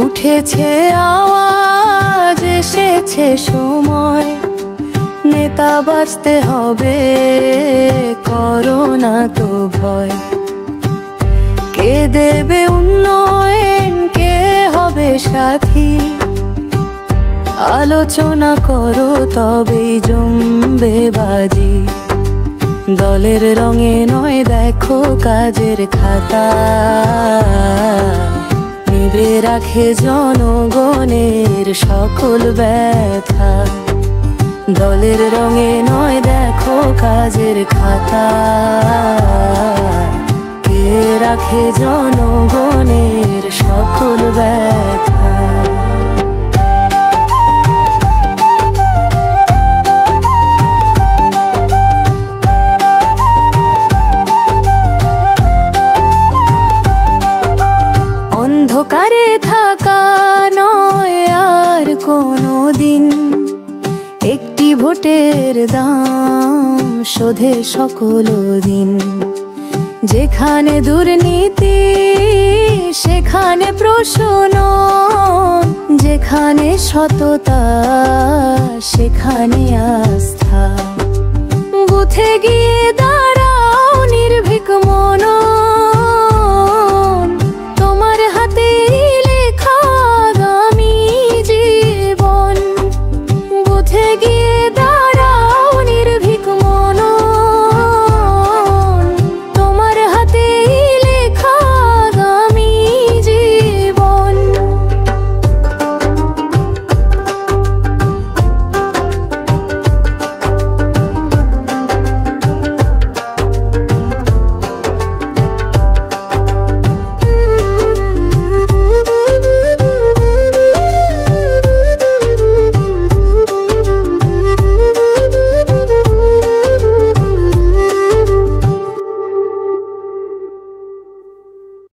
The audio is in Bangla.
উঠেছে আওয়াজ, এসেছে সময়, নেতা বাঁচতে হবে, করো না তো ভয়। কে দেবে উন্নয়ন, কে হবে সাথী, আলোচনা করো তবেই জমবে বাজি। দলের রঙে নয় দেখো কাজের খাতা, নেবে রাখে জনগণের সকল ব্যথা। দলের রঙে নয় দেখো কাজের খাতা, কে রাখে জনগণের সকল ব্যথা। অন্ধকারে থাকা নয় আর কোনো দিন, একটি ভোটের দাম শোধে সকল দিন। যেখানে দুর্নীতি সেখানে প্রশ্ন, যেখানে সততা সেখানে আস্থা। বুথে গিয়ে দাঁড়াও নির্ভীক মন,